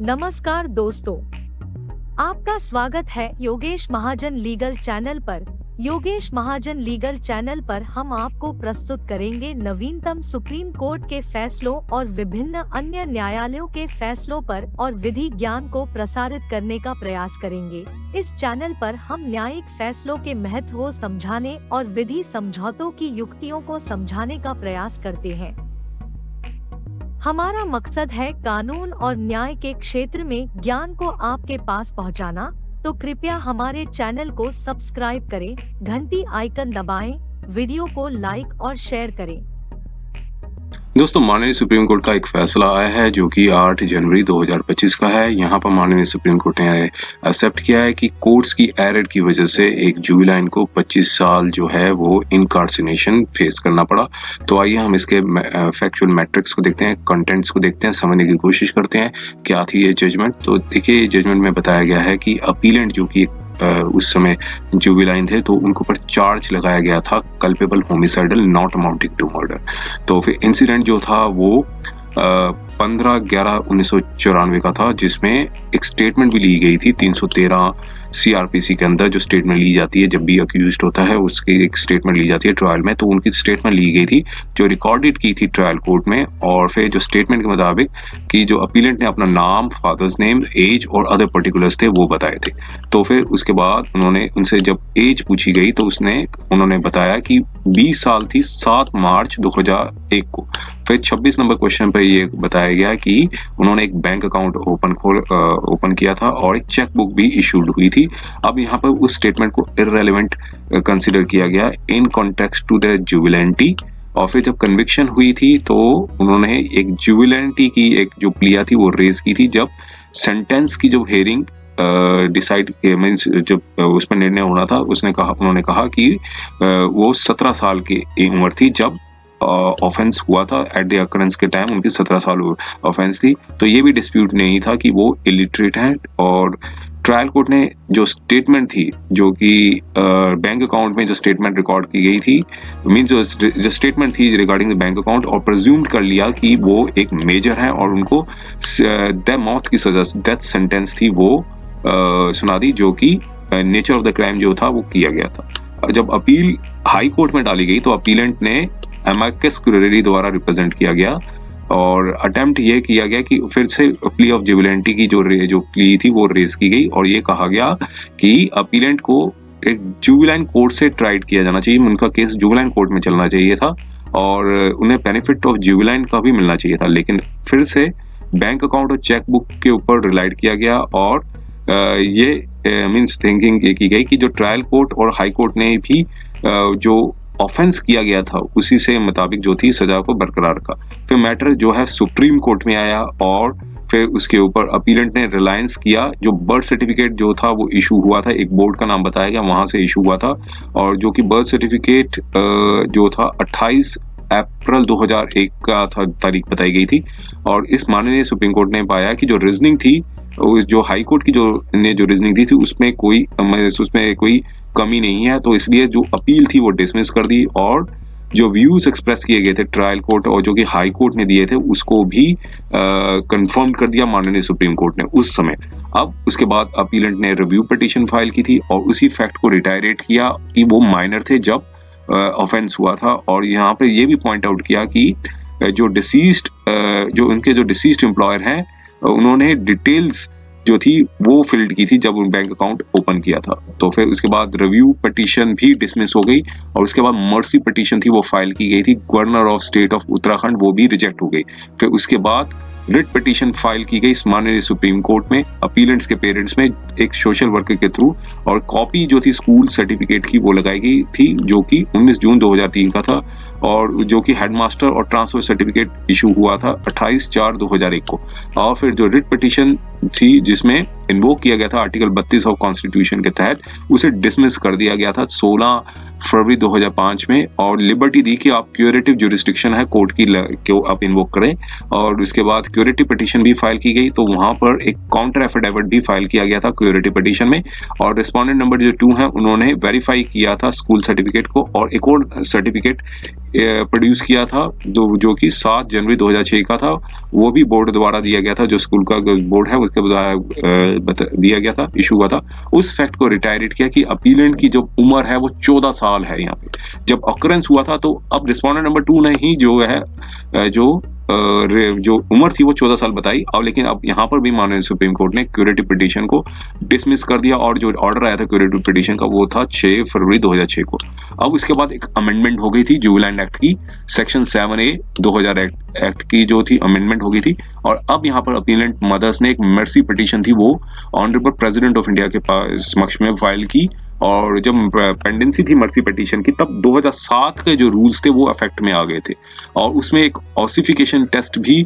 नमस्कार दोस्तों, आपका स्वागत है योगेश महाजन लीगल चैनल पर। योगेश महाजन लीगल चैनल पर हम आपको प्रस्तुत करेंगे नवीनतम सुप्रीम कोर्ट के फैसलों और विभिन्न अन्य न्यायालयों के फैसलों पर और विधि ज्ञान को प्रसारित करने का प्रयास करेंगे। इस चैनल पर हम न्यायिक फैसलों के महत्व को समझाने और विधि समझौतों की युक्तियों को समझाने का प्रयास करते हैं। हमारा मकसद है कानून और न्याय के क्षेत्र में ज्ञान को आपके पास पहुंचाना, तो कृपया हमारे चैनल को सब्सक्राइब करें, घंटी आइकन दबाएं, वीडियो को लाइक और शेयर करें। दोस्तों, माननीय सुप्रीम कोर्ट का एक फैसला आया है जो कि 8 जनवरी 2025 का है। यहाँ पर माननीय सुप्रीम कोर्ट ने एक्सेप्ट किया है कि कोर्ट्स की एरर की वजह से एक जुवेनाइल को 25 साल जो है वो इनकार्सिनेशन फेस करना पड़ा। तो आइए हम इसके फैक्चुअल मैट्रिक्स को देखते हैं, कंटेंट्स को देखते हैं, समझने की कोशिश करते हैं क्या थी ये जजमेंट। तो देखिए, जजमेंट में बताया गया है कि अपीलेंट जो कि उस समय जुवेनाइल थे तो उनके ऊपर चार्ज लगाया गया था culpable homicidal not amounting to murder. तो फिर इंसिडेंट जो था वो 15/11/1994 का था, जिसमें एक स्टेटमेंट भी ली गई थी 313 CRPC के अंदर। जो स्टेटमेंट ली जाती है जब भी अक्यूज्ड होता है, उसकी एक स्टेटमेंट ली जाती है ट्रायल में। तो उनकी स्टेटमेंट ली गई थी जो रिकॉर्डेड की थी ट्रायल कोर्ट में। और फिर जो स्टेटमेंट के मुताबिक कि जो अपीलेंट ने अपना नाम, फादर्स नेम, एज और अदर पर्टिकुलर्स थे वो बताए थे। तो फिर उसके बाद उन्होंने उनसे जब एज पूछी गई तो उन्होंने बताया कि 20 साल थी 7 मार्च 2001 को। फिर 26 नंबर क्वेश्चन पर ये बताया गया कि उन्होंने एक बैंक अकाउंट ओपन किया था और एक चेक बुक भी इशूड हुई थी। अब यहाँ पर उस स्टेटमेंट को इररेलेवेंट कंसीडर किया गया इन कॉन्टेक्स्ट टू द जुबिलेंटी। और फिर जब कन्विक्शन हुई थी तो उन्होंने एक जुबिलेंटी की एक जो प्लिया थी वो रेज की थी जब सेंटेंस की जो हेयरिंग डिसाइड मीन्स जब उस पर निर्णय होना था। उन्होंने कहा कि वो 17 साल की उम्र थी जब ऑफेंस हुआ था। एट द अकरेंस के टाइम उनकी 17 साल ऑफेंस थी। तो ये भी डिस्प्यूट नहीं था कि वो इलिटरेट हैं। और ट्रायल कोर्ट ने जो स्टेटमेंट थी जो कि बैंक अकाउंट में जो स्टेटमेंट रिकॉर्ड की गई थी, मीन्स जो स्टेटमेंट थी रिगार्डिंग द बैंक अकाउंट, और प्रिज्यूम्ड कर लिया कि वो एक मेजर है और उनको मौत की सजा, डेथ सेंटेंस थी वो सुना दी, जो कि नेचर ऑफ द क्राइम जो था वो किया गया था। जब अपील हाई कोर्ट में डाली गई तो अपीलेंट ने एमिकस क्यूरेरी द्वारा रिप्रेजेंट किया गया और अटेम्प्ट ये किया गया कि फिर से प्ली ऑफ जुबिलेंटी की जो प्ली थी वो रेज की गई। और ये कहा गया कि अपीलेंट को एक जुबिलाइन कोर्ट से ट्राइड किया जाना चाहिए, उनका केस जुबिलाइन कोर्ट में चलना चाहिए था और उन्हें बेनिफिट ऑफ जुबिलाइन का भी मिलना चाहिए था। लेकिन फिर से बैंक अकाउंट और चेक बुक के ऊपर रिलाइड किया गया और ये मीन्स थिंकिंग ये की गई कि जो ट्रायल कोर्ट और हाई कोर्ट ने भी जो ऑफेंस किया गया था उसी से मुताबिक जो थी सजा को बरकरार रखा। फिर मैटर जो है सुप्रीम कोर्ट में आया और फिर उसके ऊपर अपीलेंट ने रिलायंस किया। जो बर्थ सर्टिफिकेट जो था वो इशू हुआ था, एक बोर्ड का नाम बताया गया, वहां से इशू हुआ था। और जो कि बर्थ सर्टिफिकेट जो था 28 अप्रैल 2001 का था, तारीख बताई गई थी। और इस माननीय सुप्रीम कोर्ट ने पाया कि जो रीजनिंग थी, जो हाई कोर्ट की जो रीजनिंग थी उसमें कोई कमी नहीं है। तो इसलिए जो अपील थी वो डिसमिस कर दी और जो व्यूज एक्सप्रेस किए गए थे ट्रायल कोर्ट और जो कि हाई कोर्ट ने दिए थे उसको भी कंफर्म कर दिया माननीय सुप्रीम कोर्ट ने उस समय। अब उसके बाद अपीलेंट ने रिव्यू पिटीशन फाइल की थी और उसी फैक्ट को रिटायरेट किया कि वो माइनर थे जब ऑफेंस हुआ था। और यहाँ पे ये भी पॉइंट आउट किया कि जो उनके जो डिसीज्ड एम्प्लॉयर हैं उन्होंने डिटेल्स जो थी वो फिल्ड की थी जब उन बैंक अकाउंट ओपन किया था। तो फिर उसके बाद रिव्यू पिटीशन भी डिसमिस हो गई और उसके बाद मर्सी पिटीशन थी वो फाइल की गई थी governor of state of Uttarakhand, वो भी रिजेक्ट हो गई। फिर उसके बाद रिट पिटीशन फाइल की गई माननीय सुप्रीम कोर्ट में अपीलेंट्स के पेरेंट्स में एक सोशल वर्कर के थ्रू, और कॉपी जो थी स्कूल सर्टिफिकेट की वो लगाई गई थी जो कि 19 जून 2003 का था और जो कि हेडमास्टर और ट्रांसफर सर्टिफिकेट इशू हुआ था 28/4/2001 को। और फिर जो रिट पिटीशन थी जिसमें इन्वोक किया गया था आर्टिकल 32 ऑफ कॉन्स्टिट्यूशन के तहत, उसे डिसमिस कर दिया गया था 16 फरवरी 2005 में और लिबर्टी दी कि आप क्यूरेटिव जुरिस्डिक्शन है कोर्ट की को आप इन्वोक करें। और उसके बाद क्यूरेटिव पिटीशन भी फाइल की गई तो वहां पर एक काउंटर एफिडेविट भी फाइल किया गया था क्यूरेटिव पिटीशन में। और रिस्पोंडेंट नंबर जो 2 है उन्होंने वेरीफाई किया था स्कूल सर्टिफिकेट को और एक और सर्टिफिकेट प्रोड्यूस किया था जो कि 7 जनवरी 2006 का था, वो भी बोर्ड द्वारा दिया गया था, जो स्कूल का बोर्ड है उसके द्वारा दिया गया था, इशू हुआ था। उस फैक्ट को रिटायरेट किया कि अपीलेंट की जो उम्र है वो 14 साल है यहाँ पे जब ऑकरेंस हुआ था। तो अब रिस्पोंडेंट नंबर 2 ने ही जो है जो उम्र थी वो 14 साल बताई। अब लेकिन अब यहाँ पर भी माननीय सुप्रीम कोर्ट ने क्यूरेटिव पिटीशन को डिसमिस कर दिया और जो ऑर्डर आया था क्यूरेटिव पिटीशन का वो था 6 फरवरी 2006 को। अब उसके बाद एक अमेंडमेंट हो गई थी जुवेनाइल एक्ट की, सेक्शन 7A 2000 एक्ट की जो थी अमेंडमेंट हो गई थी। और अब यहाँ पर अपीलेंट मदर्स ने एक मर्सी पिटीशन थी वो ऑनरेबल प्रेसिडेंट ऑफ इंडिया के पास समक्ष में फाइल की। और जब पेंडेंसी थी मर्सी पिटीशन की तब 2007 के जो रूल्स थे वो इफेक्ट में आ गए थे और उसमें एक ऑसिफिकेशन टेस्ट भी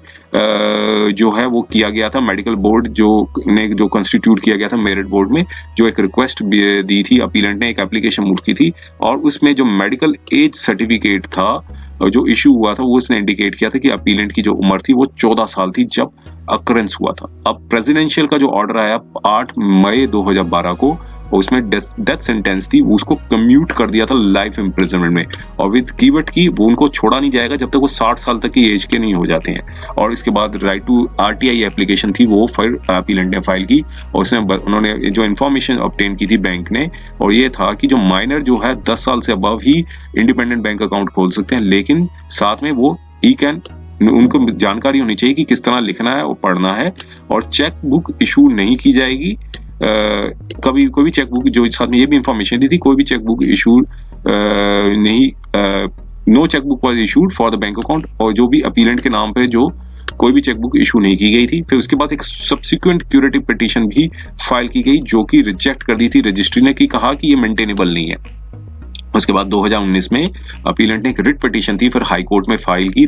जो है वो किया गया था। मेडिकल बोर्ड जो कॉन्स्टिट्यूट किया गया था मेरिट बोर्ड में, जो एक रिक्वेस्ट दी थी, अपीलेंट ने एक एप्लीकेशन मूव की थी और उसमें जो मेडिकल एज सर्टिफिकेट था जो इशू हुआ था वो उसने इंडिकेट किया था कि अपीलेंट की जो उम्र थी वो 14 साल थी जब अकरेंस हुआ था। अब प्रेसिडेंशियल का जो ऑर्डर आया 8 मई 2012 को, उसमें डेथ सेंटेंस थी, उसको कम्यूट कर दिया था लाइफ इम्प्रिजनमेंट में और विद कीवर्ड की वो उनको छोड़ा नहीं जाएगा जब तक वो 60 साल तक की एज के नहीं हो जाते हैं। और इसके बाद राइट टू RTI एप्लीकेशन थी वो फिर अपीलेंट ने फाइल की और उसमें उन्होंने जो इन्फॉर्मेशन ऑब्टेन की थी बैंक ने, और ये था कि जो माइनर जो है 10 साल से अबव ही इंडिपेंडेंट बैंक अकाउंट खोल सकते हैं, लेकिन साथ में वो उनको जानकारी होनी चाहिए कि किस तरह लिखना है और पढ़ना है और चेक बुक इशू नहीं की जाएगी। कभी कोई भी चेक बुक, जो साथ में ये भी इंफॉर्मेशन दी थी, कोई भी चेक बुक इशू नहीं, no check book was issued for the bank account, और जो भी अपीलेंट के नाम पे जो कोई भी चेक बुक इशू नहीं की गई थी। फिर उसके बाद एक सब्सिक्वेंट क्यूरेटिव पिटीशन भी फाइल की गई जो कि रिजेक्ट कर दी थी रजिस्ट्री ने, कि कहा कि ये मेंटेनेबल नहीं है। उसके बाद 2019 में अपीलेंट ने एक रिट पिटीशन थी फिर हाई कोर्ट में फाइल की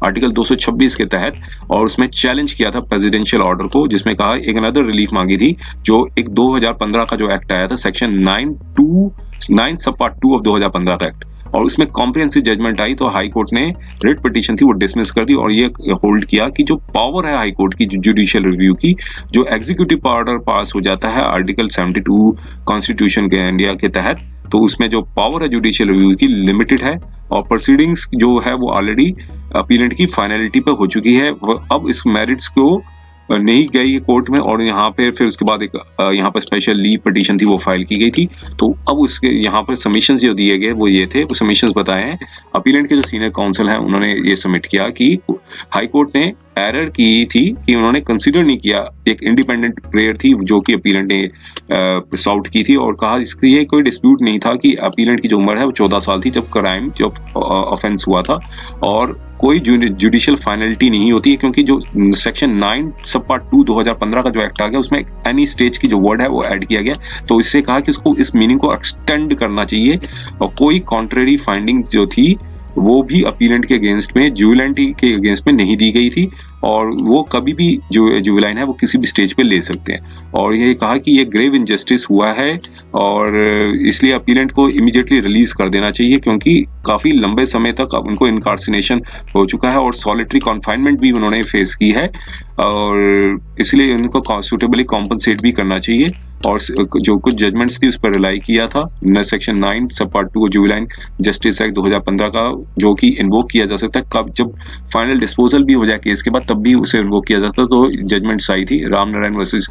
आर्टिकल 226 के तहत और उसमें चैलेंज किया था प्रेसिडेंशियल ऑर्डर को, जिसमें कहा एक अनदर रिलीफ मांगी थी जो एक 2015 का जो एक्ट आया था, सेक्शन 9 सब पार्ट 2 ऑफ 2015 का एक्ट, और उसमें कॉम्प्रिहेंसिव जजमेंट आई तो हाई कोर्ट ने रिट पिटीशन थी वो डिसमिस कर दी और ये होल्ड किया कि जो पावर है हाई कोर्ट की जुडिशियल रिव्यू की, जो एग्जीक्यूटिव ऑर्डर पास हो जाता है आर्टिकल 72 कॉन्स्टिट्यूशन के इंडिया के तहत, तो उसमें जो पावर है जुडिशियल रिव्यू की लिमिटेड है और प्रोसीडिंग्स जो है वो ऑलरेडी अपीलेंट की फाइनलिटी पे हो चुकी है। अब इस मेरिट्स को नहीं गई कोर्ट में और यहाँ पे फिर उसके बाद एक यहाँ पर स्पेशल लीव पिटीशन थी वो फाइल की गई थी। तो अब उसके यहाँ पर सबमिशंस जो दिए गए वो ये थे, वो सबमिशंस बताए हैं। अपीलेंट के जो सीनियर काउंसिल है उन्होंने ये सबमिट किया कि हाई कोर्ट ने एरर की थी कि उन्होंने कंसीडर नहीं किया एक इंडिपेंडेंट प्रेयर थी जो कि अपीलेंट ने सॉल्व की थी और कहा इसकी ये कोई डिस्प्यूट नहीं था कि अपीलेंट की जो उम्र है वो 14 साल थी जब क्राइम जब ऑफेंस हुआ था और कोई जुडिशियल फाइनलिटी नहीं होती है, क्योंकि जो सेक्शन 9 सब पार्ट 2 2015 का जो एक्ट आ गया उसमें एनी स्टेज की जो वर्ड है वो ऐड किया गया, तो इससे कहा कि उसको इस मीनिंग को एक्सटेंड करना चाहिए और कोई कॉन्ट्रेरी फाइंडिंग्स जो थी वो भी अपीलेंट के अगेंस्ट में जुवेनाइलिटी के अगेंस्ट में नहीं दी गई थी और वो कभी भी जो जुवेनाइल है वो किसी भी स्टेज पे ले सकते हैं। और ये कहा कि ये ग्रेव इनजस्टिस हुआ है और इसलिए अपीलेंट को इमीडिएटली रिलीज कर देना चाहिए, क्योंकि काफी लंबे समय तक उनको इनकार्सिनेशन हो चुका है और सॉलिटरी कॉन्फाइनमेंट भी उन्होंने फेस की है और इसलिए उनको सूटेबली कॉम्पनसेट भी करना चाहिए। और जो कुछ जजमेंट्स थी उस पर रिलाई किया था सेक्शन 9 सब पार्ट 2 जुवेनाइल जस्टिस एक्ट 2015 का, जो कि इन्वोक किया जा सकता है कब जब फाइनल डिस्पोजल भी हो जाए केस के बाद तब भी उसे इन्वोक किया जाता है। तो जजमेंट्स आई थी Ram Narayan versus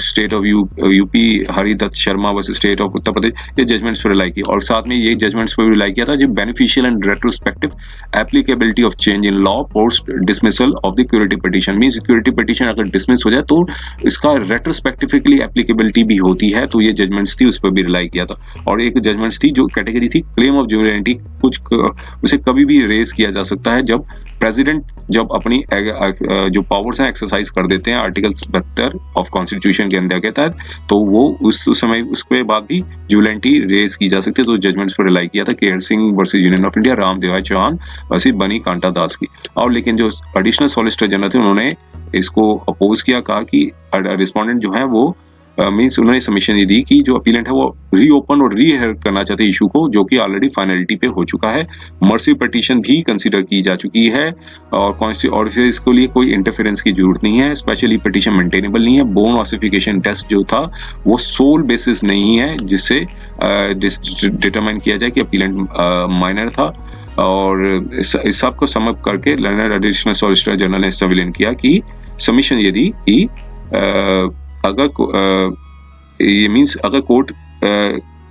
state of UP, Haridatt Sharma versus state of Uttar Pradesh, ये जजमेंट्स पर रिलाई की और साथ में ये जजमेंट्स पर रिलाई किया था जो beneficial and retrospective applicability of change in law post dismissal of the curative petition. Means curative petition अगर डिसमिस हो जाए तो इसका रेट्रोस्पेक्टिवली एप्लीकेबिलिटी भी होती है, तो ये जजमेंट्स थी उस पर भी रिलाई किया था। और एक जजमेंट्स थी जो कैटेगरी थी क्लेम ऑफ जुवेनाइलिटी, कुछ उसे कभी भी रेज किया जा सकता है जब प्रेसिडेंट जब अपनी जो पावर्स हैं एक्सरसाइज कर देते हैं आर्टिकल 72 ऑफ कॉन्स्टिट्यूशन के अंदर के तहत, तो वो उस समय उसके बाद भी जुवेनाइलिटी रेज की जा सकती है। तो जजमेंट्स पर रिलाई किया था Kehar Singh versus union of India, Ram देवाय चौहान वर्सेस बनी कांटा दास की। और लेकिन जो एडिशनल सॉलिसिटर जनरल थे उन्होंने इसको अपोज किया, कहा कि रिस्पोंडेंट जो है वो मींस उन्होंने सबमिशन ये दी कि जो अपीलेंट है वो रीओपन और रीहेयर करना चाहते इशू को, जो कि ऑलरेडी फाइनलिटी पे हो चुका है। मर्सी पिटीशन भी कंसीडर की जा चुकी है और फिर इसके लिए कोई इंटरफेरेंस की जरूरत नहीं है। स्पेशली पिटीशन मेंटेनेबल नहीं है। बोन ऑसिफिकेशन टेस्ट जो था वो सोल बेसिस नहीं है जिससे डिटरमाइन किया जाए कि अपीलेंट माइनर था। और इस सब को सम अप करके लर्नर एडिशनल सॉलिसिटर जनरल ने संविलियन किया कि सबमिशन ये दी कि ये मीन्स अगर कोर्ट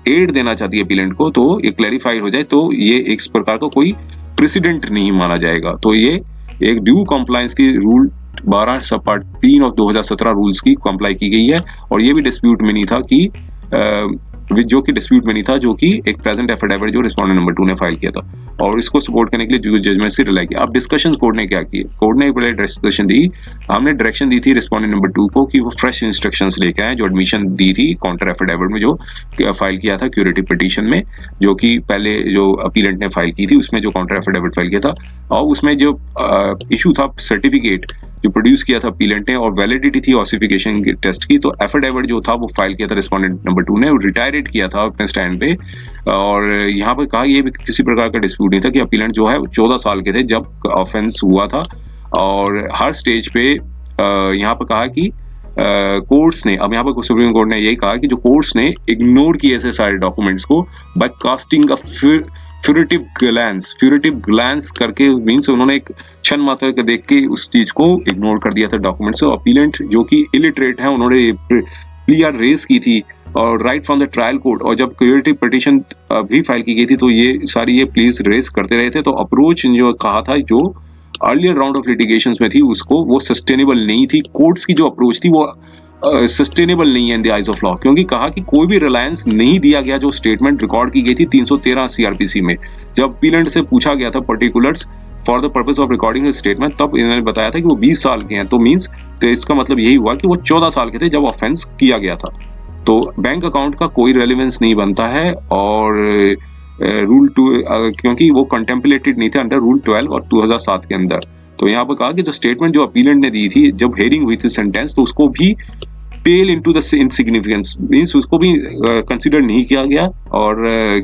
एड देना चाहती है अपीलेंट को तो ये क्लैरिफाइड हो जाए तो ये एक प्रकार का कोई प्रेसिडेंट नहीं माना जाएगा। तो ये एक ड्यू कॉम्प्लायंस की रूल 12 सब पार्ट 3 ऑफ 2017 रूल्स की कॉम्प्लाई की गई है। और ये भी डिस्प्यूट में नहीं था कि जो कि डिस्प्यूट में नहीं था, जो कि एक प्रेजेंट एफिडेविट जो रिस्पोंडेंट नंबर 2 ने फाइल किया था और इसको सपोर्ट करने के लिए जजमेंट से रिलाई किया। अब डिस्कशन कोर्ट ने क्या किया, कोर्ट ने पहले डिस्कशन दी, हमने डायरेक्शन दी थी रिस्पोंडेंट नंबर 2 को कि वो फ्रेश इंस्ट्रक्शंस लेके आए, जो एडमिशन दी थी काउंटर एफिडेविट में जो फाइल किया था क्यूरेटिव पिटीशन में, जो कि पहले जो अपीलेंट ने फाइल की थी उसमें जो काउंटर एफिडेविट फाइल किया था, और उसमें जो इशू था सर्टिफिकेट जो प्रोड्यूस किया था अपीलेंट ने और वैलिडिटी थी ऑसिफिकेशन टेस्ट की, तो एफिडेविट जो था वो फाइल किया था रिस्पोंडेंट नंबर 2 ने, रिटायरेट किया था अपने स्टैंड पे। और यहाँ पर कहा ये भी किसी प्रकार का डिस्प्यूट नहीं था कि अपीलेंट जो है 14 साल के थे जब ऑफेंस हुआ था। और हर स्टेज पे यहाँ पर कहा कि कोर्ट्स ने, अब यहाँ पर सुप्रीम कोर्ट ने यही कहा कि जो कोर्ट्स ने इग्नोर किए थे सारे डॉक्यूमेंट्स को बाय कास्टिंग अ फ्यूरेटिव ग्लैंस करके, मीन्स उन्होंने एक क्षण मात्र के देख के उस चीज को इग्नोर कर दिया था डॉक्यूमेंट्स। अपीलेंट जो कि इलिटरेट है उन्होंने प्ली रेज की थी और right from the trial court, और जब क्यूरेटिव पिटीशन भी फाइल की गई थी तो ये सारी ये प्लीज रेज करते रहे थे। तो अप्रोच जो कहा था जो अर्लियर राउंड ऑफ लिटिगेशंस में थी उसको वो सस्टेनेबल नहीं थी, कोर्ट्स की जो अप्रोच थी वो सस्टेनेबल नहीं है in the eyes of law, क्योंकि कहा कि कोई भी रिलायंस नहीं दिया गया जो स्टेटमेंट रिकॉर्ड की गई थी 313 सीआरपीसी में। जब अपीलेंट से पूछा गया था particulars for the purpose of recording statement, तब इन्होंने बताया था कि वो 20 साल के हैं, तो मीन्स तो इसका मतलब यही हुआ कि वो 14 साल के थे जब ऑफेंस किया गया था। तो बैंक अकाउंट का कोई रेलिवेंस नहीं बनता है और रूल 2 क्योंकि वो कंटेम्पलेटेड नहीं थे अंडर रूल 12 और 2007 के अंदर। तो यहाँ पर कहा कि जो स्टेटमेंट जो अपीलेंट ने दी थी जब हेयरिंग हुई थी सेंटेंस, तो उसको भी पेल इनटू द इनसिग्निफिकेंस, मींस उसको भी कंसीडर नहीं किया गया। और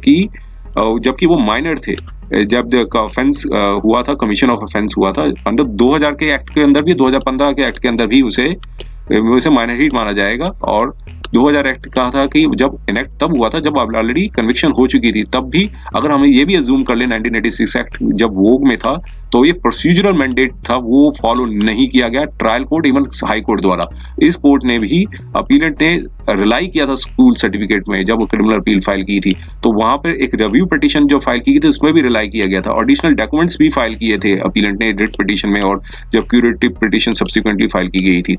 कि जबकि वो माइनर थे जब ऑफेंस हुआ था, कमीशन ऑफ ऑफेंस हुआ था अंडर 2000 के एक्ट के अंदर भी, 2015 के एक्ट के अंदर भी उसे माइनर ही माना जाएगा। और 2000 एक्ट कहा था कि जब इनेक्ट तब हुआ था जब ऑलरेडी कन्विक्शन हो चुकी थी, तब भी अगर हमें ये भी अज्यूम कर ले 1986 एक्ट जब वोग में था तो ये प्रोसीजरल मैंडेट था वो फॉलो नहीं किया गया trial court even high court द्वारा। इस कोर्ट ने भी अपीलेंट ने रिलाई किया था स्कूल सर्टिफिकेट में जब वो क्रिमिनल अपील फाइल की थी, तो वहां पर एक रिव्यू पिटीशन जो फाइल की गई थी उसमें भी रिलाई किया गया था। एडिशनल डॉक्यूमेंट्स भी फाइल किए थे अपीलेंट ने रिट पिटीशन में, और जब क्यूरेटिव पिटीशन सब्सिक्वेंटली फाइल की गई थी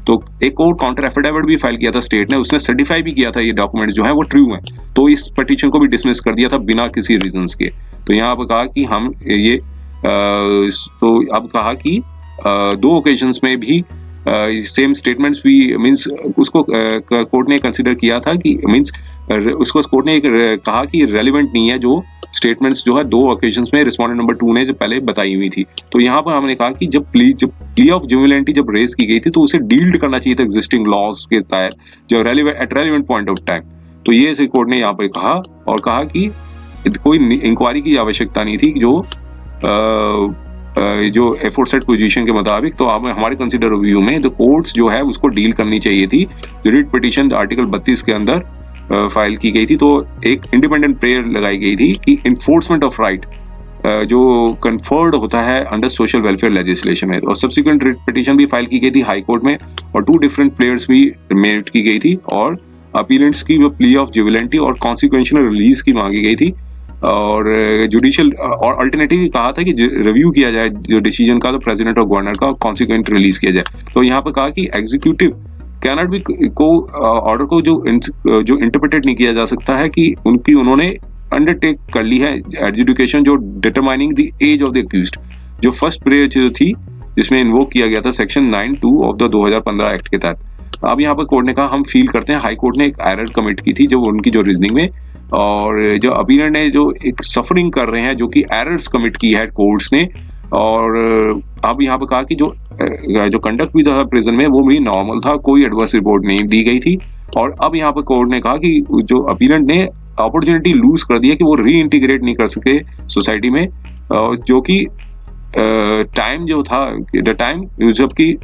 तो एक और काउंटर एफिडेविट भी फाइल किया था स्टेट ने, उसने सर्टिफाई भी किया था ये डॉक्यूमेंट्स जो है वो ट्रू हैं, तो इस पिटीशन को भी डिसमिस कर दिया था बिना किसी रीजंस के। तो यहाँ पर कहा कि हम ये तो अब कहा कि 2 ओकेजन्स में भी सेम स्टेटमेंट्स भी मींस उसको कोर्ट ने कंसीडर किया था कि मींस उसको कोर्ट ने कहा कि रेलिवेंट नहीं है जो स्टेटमेंट्स जो है 2 ओकेजन्स में रिस्पोंडेंट नंबर 2 ने जो पहले बताई हुई थी। तो यहाँ पर हमने कहा कि जब प्ली ऑफ ज्यूविलिटी जब रेज की गई थी तो उसे डील्ड करना चाहिए था एग्जिस्टिंग लॉज के तहत जो रेलिवेंट पॉइंट ऑफ टाइम। तो ये कोर्ट ने यहाँ पर कहा और कहा कि कोई इंक्वायरी की आवश्यकता नहीं थी जो एफोर्सेड पोजीशन के मुताबिक। तो हमारे कंसीडर रिव्यू में द कोर्ट्स जो है उसको डील करनी चाहिए थी। रिट पिटीशन आर्टिकल 32 के अंदर फाइल की गई थी, तो एक इंडिपेंडेंट प्रेयर लगाई गई थी कि इन्फोर्समेंट ऑफ राइट जो कन्फर्ड होता है अंडर सोशल वेलफेयर लेजिस्लेशन में। और सब्सिक्वेंट रिट पिटीशन भी फाइल की गई थी हाई कोर्ट में और 2 डिफरेंट प्लेयर्स भी मेट की गई थी और अपीलेंट्स की वो प्ली ऑफ ज्यूविलिटी और कॉन्सिक्वेंशियल रिलीज की मांगी गई थी। और जुडिशियल और अल्टरनेटिव कहा था कि रिव्यू किया जाए जो डिसीजन का, तो प्रेसिडेंट और गवर्नर का कॉन्सिक्वेंट रिलीज किया जाए। तो यहाँ पर कहा कि एग्जीक्यूटिव कैनॉट भी को ऑर्डर को जो इंटरप्रेटेड नहीं किया जा सकता है कि उन्होंने अंडरटेक कर ली है एडजुडिकेशन जो determining the age of the accused, जो फर्स्ट प्रेयर जो थी जिसमें इन्वोक किया गया था सेक्शन 9(2) ऑफ द 2015 एक्ट के तहत। अब यहाँ पर कोर्ट ने कहा हम फील करते हैं हाई कोर्ट ने एक एरर कमिट की थी जो उनकी जो रीजनिंग में, और जो अपीलेंट ने जो एक सफरिंग कर रहे हैं जो कि एरर्स कमिट की है कोर्ट्स ने। और अब यहाँ पर कहा कि जो कंडक्ट भी था प्रिजन में वो भी नॉर्मल था, कोई एडवर्स रिपोर्ट नहीं दी गई थी। और अब यहाँ पर कोर्ट ने कहा कि जो अपीलेंट ने अपॉर्चुनिटी लूज कर दिया कि वो री इंटीग्रेट नहीं कर सके सोसाइटी में, जो कि टाइम जो था द टाइम जबकि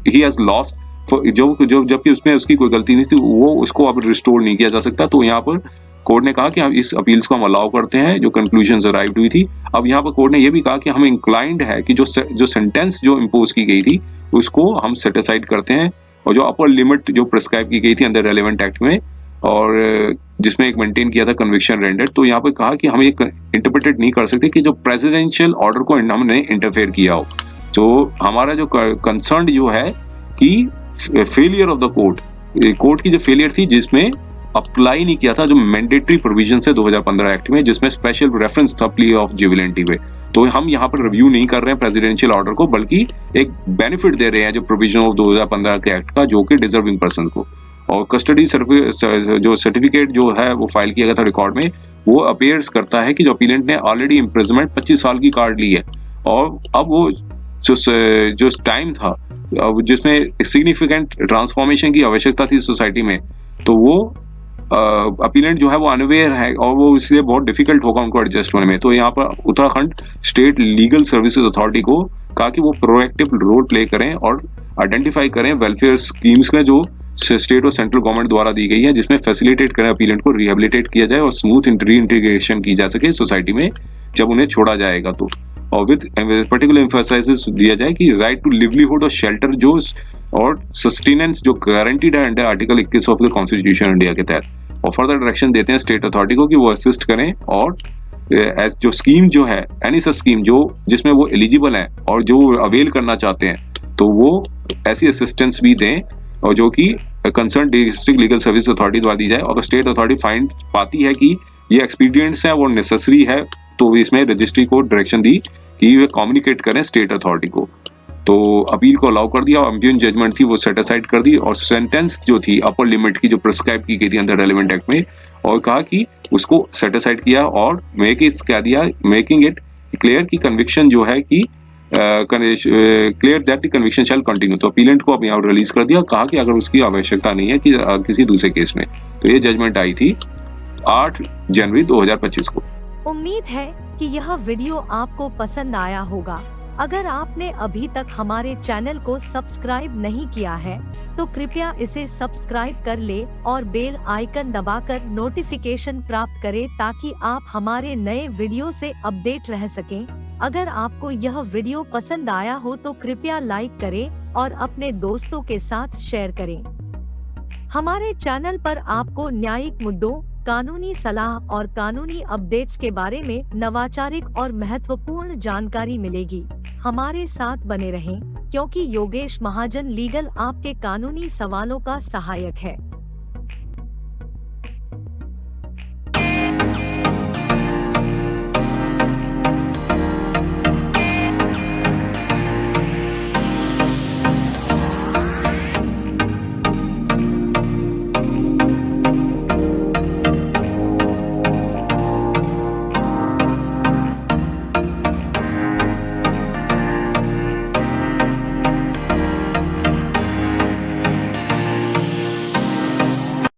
ही हैज लॉस्ट जबकि उसमें उसकी कोई गलती नहीं थी वो उसको अब रिस्टोर नहीं किया जा सकता। तो यहाँ पर कोर्ट ने कहा कि हम इस अपील्स को हम अलाउ करते हैं जो कंक्लूजन अराइव्ड हुई थी। अब यहाँ पर कोर्ट ने ये भी कहा कि हम इंक्लाइंड है कि जो सेंटेंस जो इम्पोज की गई थी उसको हम सेट असाइड करते हैं, और जो अपर लिमिट जो प्रिस्क्राइब की गई थी अंदर रेलेवेंट एक्ट में और जिसमें एक मेंटेन किया था कन्विक्शन रेंडर, तो यहाँ पे कहा कि हम ये इंटरप्रेटेड नहीं कर सकते कि जो प्रेसिडेंशियल ऑर्डर को हमने इंटरफेयर किया हो। तो हमारा जो कंसर्न जो है कि फेलियर ऑफ द कोर्ट की जो फेलियर थी जिसमें अप्लाई नहीं किया था जो मैंडेटरी प्रोविजन है 2015 एक्ट में, जिसमें स्पेशल रेफरेंस था प्ली ऑफ ज्यूबिलेंटी पे। तो हम यहाँ पर रिव्यू नहीं कर रहे हैं प्रेसिडेंशियल ऑर्डर को, बल्कि एक बेनिफिट दे रहे हैं जो प्रोविजन ऑफ 2015 के एक्ट का, जो कि डिजर्विंग पर्सन को। और कस्टडी जो सर्टिफिकेट जो है वो फाइल किया गया था रिकॉर्ड में, वो अपीयर्स करता है कि जो अपीलेंट ने ऑलरेडी इम्प्रिजनमेंट 25 साल की काट ली है, और अब वो जो टाइम था जिसमें सिग्निफिकेंट ट्रांसफॉर्मेशन की आवश्यकता थी सोसाइटी में, तो वो अपीलेंट जो है वो अनअवेयर है और वो इसलिए बहुत डिफिकल्ट होगा उनको एडजस्ट होने में। तो यहाँ पर Uttarakhand state legal services authority को कहा कि वो प्रोएक्टिव रोल प्ले करें और आइडेंटिफाई करें वेलफेयर स्कीम्स में जो स्टेट और सेंट्रल गवर्नमेंट द्वारा दी गई है, जिसमें फैसिलिटेट करें अपीलेंट को रिहेबिलिटेट किया जाए और स्मूथ री इंटीग्रेशन की जा सके सोसाइटी में जब उन्हें छोड़ा जाएगा। तो और विद पर्टिकुलर एम्फसाइज दिया जाए कि राइट टू लिवलीहुड और शेल्टर जो और सस्टेनेंस जो गारंटीड है under article 21 of the constitution India के तहत, और फर्दर डायरेक्शन देते हैं स्टेट अथॉरिटी को कि वो असिस्ट करें और एज जो स्कीम जो है एनी सच स्कीम जो जिसमें वो एलिजिबल हैं और जो अवेल करना चाहते हैं, तो वो ऐसी असिस्टेंस भी दें और जो कि concern district legal service authority द्वारा दी जाए। और स्टेट अथॉरिटी फाइंड पाती है कि ये एक्सपीडियंट्स है वो नेसेसरी है, तो इसमें रजिस्ट्री को डायरेक्शन दी कि वे कम्युनिकेट करें स्टेट अथॉरिटी को। तो अपील को अलाउ कर दिया और अम्बियन जजमेंट थी वो सेट असाइड कर दी, और सेंटेंस जो थी अपर लिमिट की जो प्रिस्क्राइब की गई थी अंदर रेलेवेंट एक्ट में, और कहा कि उसको सेट असाइड किया और मेकिंग इट क्लियर की कन्विक्शन जो है कि clear that the conviction shall continue. तो अपीलेंट को अब यहाँ रिलीज कर दिया, कहा कि अगर उसकी आवश्यकता नहीं है कि किसी दूसरे केस में। तो ये जजमेंट आई थी 8 जनवरी 2025 को। उम्मीद है कि यह वीडियो आपको पसंद आया होगा। अगर आपने अभी तक हमारे चैनल को सब्सक्राइब नहीं किया है तो कृपया इसे सब्सक्राइब कर ले और बेल आइकन दबाकर नोटिफिकेशन प्राप्त करें ताकि आप हमारे नए वीडियो से अपडेट रह सकें। अगर आपको यह वीडियो पसंद आया हो तो कृपया लाइक करें और अपने दोस्तों के साथ शेयर करें। हमारे चैनल पर आपको न्यायिक मुद्दों, कानूनी सलाह और कानूनी अपडेट्स के बारे में नवाचारिक और महत्वपूर्ण जानकारी मिलेगी। हमारे साथ बने रहें, क्योंकि योगेश महाजन लीगल आपके कानूनी सवालों का सहायक है।